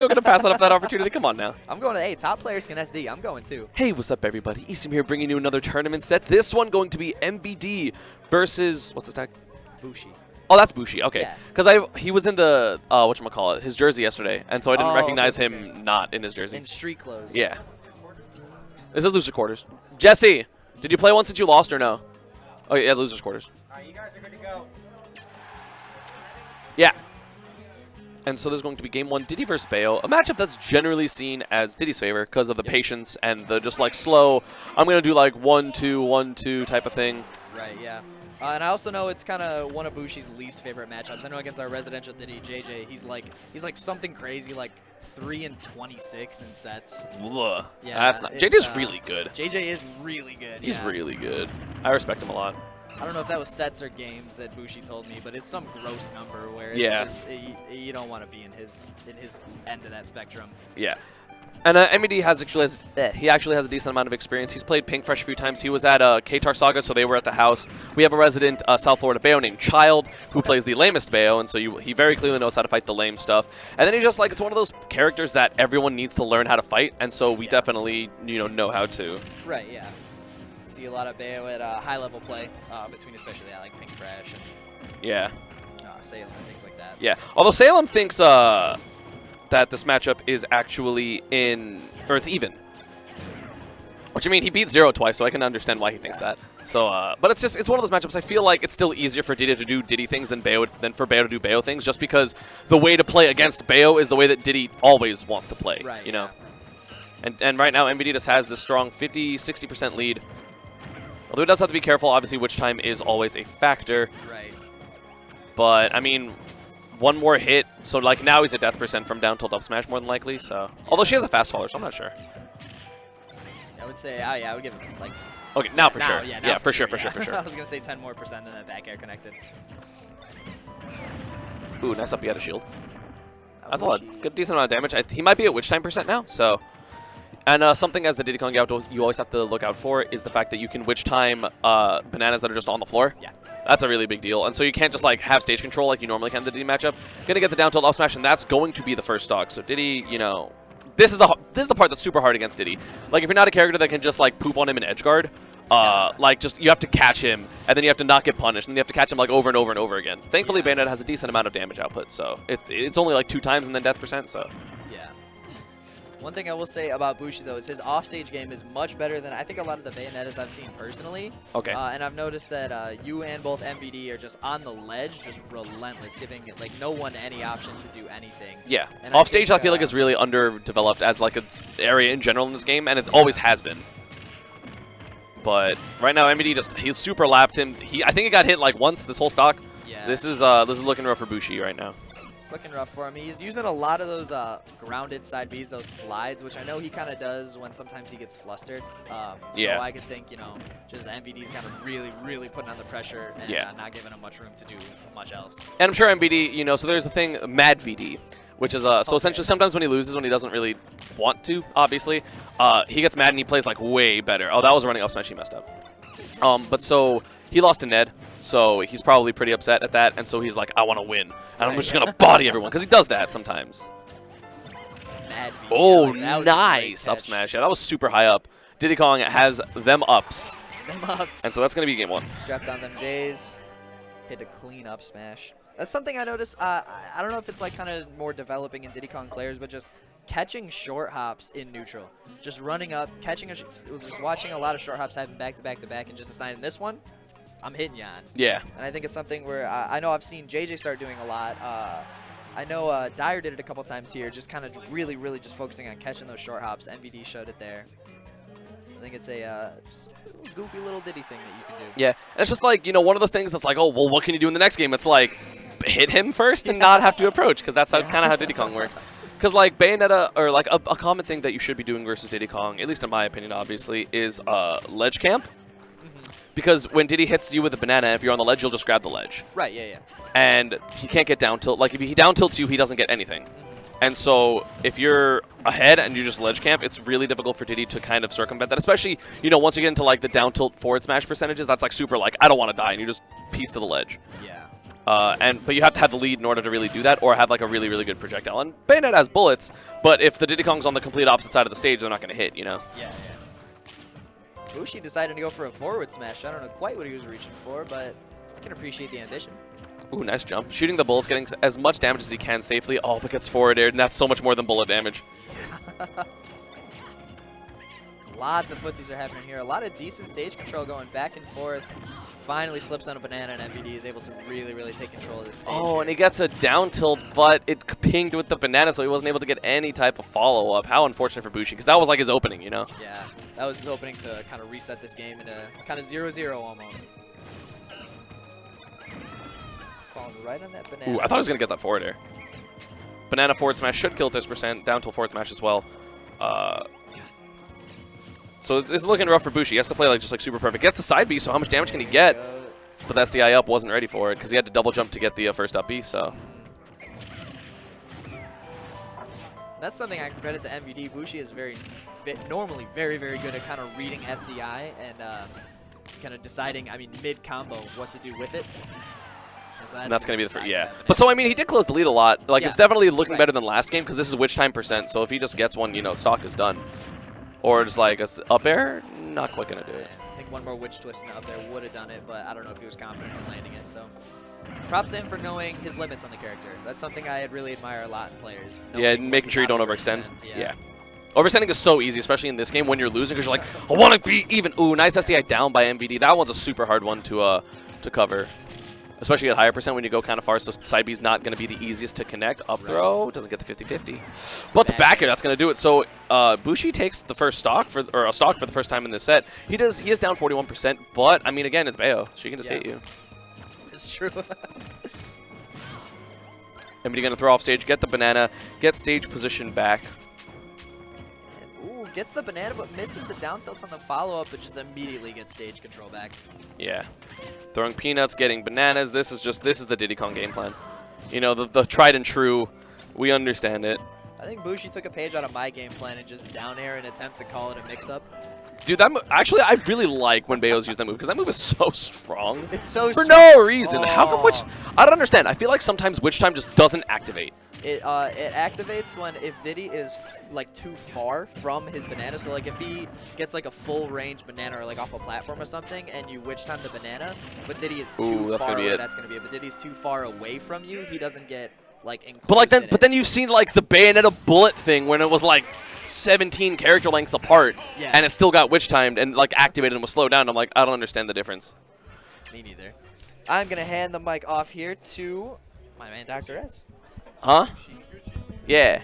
You're going to pass that up that opportunity. Come on now. I'm going to, hey, top players can SD. I'm going too. Hey, what's up, everybody? Easton here bringing you another tournament set. This one going to be MVD versus, what's his tag? Bushi. Oh, that's Bushi. Okay. Yeah. Because he was in the, whatchamacallit, his jersey yesterday, and so I didn't recognize okay. him not in his jersey. In street clothes. Yeah. This is loser quarters. Jesse, did you play one since you lost or no? Oh, yeah, losers quarters. All right, you guys are good to go. Yeah. And so there's going to be game one, Diddy versus Bayo, a matchup that's generally seen as Diddy's favor because of the patience and the just like slow, I'm going to do like 1-2, 1-2 type of thing. Right, yeah. And I also know it's kind of one of Bushi's least favorite matchups. I know against our residential Diddy, JJ, he's like something crazy, like 3-26 in sets. Ugh. Yeah, That's not. JJ's really good. JJ is really good. He's yeah. really good. I respect him a lot. I don't know if that was sets or games that Bushi told me, but it's some gross number where it's just you don't want to be in his end of that spectrum. Yeah. And MVD actually has a decent amount of experience. He's played Pink Fresh a few times. He was at K-Tar Saga, so they were at the house. We have a resident South Florida Bayo named Child, who plays the lamest Bayo, and so he very clearly knows how to fight the lame stuff. And then he just like, it's one of those characters that everyone needs to learn how to fight, and so we definitely know how to. Right, yeah. See a lot of Bayo at high-level play between especially like Pink Fresh and Salem and things like that. Yeah, although Salem thinks that this matchup is actually it's even. Which, I mean, he beat Zero twice, so I can understand why he thinks that. So, but it's one of those matchups. I feel like it's still easier for Diddy to do Diddy things than for Bayo to do Bayo things, just because the way to play against Bayo is the way that Diddy always wants to play. Right. You know. And right now, MVD just has this strong 50-60% lead. Although it does have to be careful, obviously, which time is always a factor. Right. But, I mean, one more hit, so like now he's a death percent from down tilt up smash more than likely, so. Although she has a fast faller, so I'm not sure. I would say, I would give it like. Okay, now for sure. Yeah, Yeah, for sure. I was going to say 10% more than that back air connected. Ooh, nice up, he had a shield. That's a lot, good, decent amount of damage. He might be at witch time percent now, so. And something as the Diddy Kong you always have to look out for is the fact that you can witch time bananas that are just on the floor. Yeah. That's a really big deal. And so you can't just like have stage control like you normally can in the Diddy matchup. Gonna get the down tilt up smash, and that's going to be the first stock. So Diddy, this is the part that's super hard against Diddy. Like if you're not a character that can just like poop on him in edge guard, like just you have to catch him and then you have to not get punished and you have to catch him like over and over and over again. Thankfully, Bayonetta has a decent amount of damage output, so it's only like 2 times and then death percent. So. One thing I will say about Bushi, though, is his offstage game is much better than I think a lot of the Bayonettas I've seen personally. Okay. And I've noticed that you and both MVD are just on the ledge, just relentless, giving like no one any option to do anything. Yeah. And Offstage, I feel like, is really underdeveloped as like an area in general in this game, and it always has been. But right now, MVD he super lapped him. I think he got hit like once this whole stock. Yeah. This is looking rough for Bushi right now. It's looking rough for him. He's using a lot of those grounded side Bs, those slides, which I know he kind of does when sometimes he gets flustered. So I could think, just MVD's kind of really, really putting on the pressure and not giving him much room to do much else. And I'm sure MVD, so there's a thing, Mad VD, which is, so essentially sometimes when he loses, when he doesn't really want to, obviously, he gets mad and he plays, like, way better. Oh, that was running up smash, he messed up. But so he lost to Ned. So he's probably pretty upset at that, and so he's like, I want to win. And I'm just going to body everyone, because he does that sometimes. Oh, nice up smash. Yeah, that was super high up. Diddy Kong has them ups. And so that's going to be game 1. Strapped on them J's. Hit a clean up smash. That's something I noticed. I don't know if it's like kind of more developing in Diddy Kong players, but just catching short hops in neutral. Just running up, just watching a lot of short hops happen back to back to back, and just deciding this one, I'm hitting you on. Yeah. And I think it's something where I know I've seen JJ start doing a lot. I know Dyer did it a couple times here, just kind of really, really just focusing on catching those short hops. MVD showed it there. I think it's a just goofy little Diddy thing that you can do. Yeah, and it's just like, one of the things that's like, oh, well, what can you do in the next game? It's like, hit him first and not have to approach, because that's kind of how Diddy Kong works. Because like Bayonetta, or like a common thing that you should be doing versus Diddy Kong, at least in my opinion, obviously, is ledge camp. Because when Diddy hits you with a banana, if you're on the ledge, you'll just grab the ledge. Right, yeah. And he can't get down tilt. Like, if he down tilts you, he doesn't get anything. And so if you're ahead and you just ledge camp, it's really difficult for Diddy to kind of circumvent that. Especially, once you get into, like, the down tilt forward smash percentages, that's, like, super, like, I don't want to die, and you just piece to the ledge. Yeah. But you have to have the lead in order to really do that, or have like a really, really good projectile. And Bayonetta has bullets, but if the Diddy Kong's on the complete opposite side of the stage, they're not going to hit, you know? Yeah. Bushi decided to go for a forward smash. I don't know quite what he was reaching for, but I can appreciate the ambition. Ooh, nice jump. Shooting the bullets, getting as much damage as he can safely. Oh, but gets forward aired, and that's so much more than bullet damage. Lots of footsies are happening here. A lot of decent stage control going back and forth. Finally slips on a banana, and MVD is able to really, really take control of this stage. Oh, here. and he gets a down tilt, but it pinged with the banana, so he wasn't able to get any type of follow-up. How unfortunate for Bushi, because that was like his opening, you know? Yeah, that was his opening to kind of reset this game into kind of 0-0 almost. Falling right on that banana. Ooh, I thought he was going to get that forward air. Banana forward smash should kill this %, down tilt forward smash as well. So it's looking rough for Bushi. He has to play like just like super perfect. Gets the side B, so how much damage can he get? But that CI up wasn't ready for it because he had to double jump to get the first up B, so. That's something I can credit to MVD. Bushi is normally very, very good at kind of reading SDI and kind of deciding, I mean, mid-combo, what to do with it. So and that's going to be the first, yeah. But so, I mean, he did close the lead a lot. Like, it's definitely looking better than last game because this is witch time %. So if he just gets one, you know, stock is done. Or just like a up air, not quite going to do it. I think one more witch twist up there would have done it, but I don't know if he was confident in landing it. So props to him for knowing his limits on the character. That's something I really admire a lot in players. Yeah, making sure you don't overextend. Yeah. Overextending is so easy, especially in this game when you're losing because you're like, I want to be even. Ooh, nice SDI down by MVD. That one's a super hard one to cover. Especially at higher % when you go kind of far, so side B's not going to be the easiest to connect. Up throw, doesn't get the 50-50. But the back air, that's going to do it. So Bushi takes the first stock, for the first time in this set. He is down 41%, but, I mean, again, it's Bayo. She can just hit you. It's true. MVD going to throw off stage, get the banana, get stage position back. Ooh, gets the banana, but misses the down tilts on the follow-up, but just immediately gets stage control back. Yeah. Throwing peanuts, getting bananas. This is the Diddy Kong game plan. You know, the tried and true. We understand it. I think Bushi took a page out of my game plan and just down air an attempt to call it a mix-up. Dude, actually, I really like when Bayo's used that move because that move is so strong. It's so for strong. no reason. How come witch? I don't understand. I feel like sometimes witch time just doesn't activate. It activates if Diddy is like too far from his banana. So like if he gets like a full range banana or like off a platform or something, and you witch time the banana, but Diddy is too far away, that's gonna be it. But Diddy's too far away from you, he doesn't get like included. But then you've seen like the Bayonetta bullet thing when it was like 17 character lengths apart, and it still got witch timed and like activated and was slowed down. I'm like, I don't understand the difference. Me neither. I'm gonna hand the mic off here to my man Dr. S. Huh? Yeah.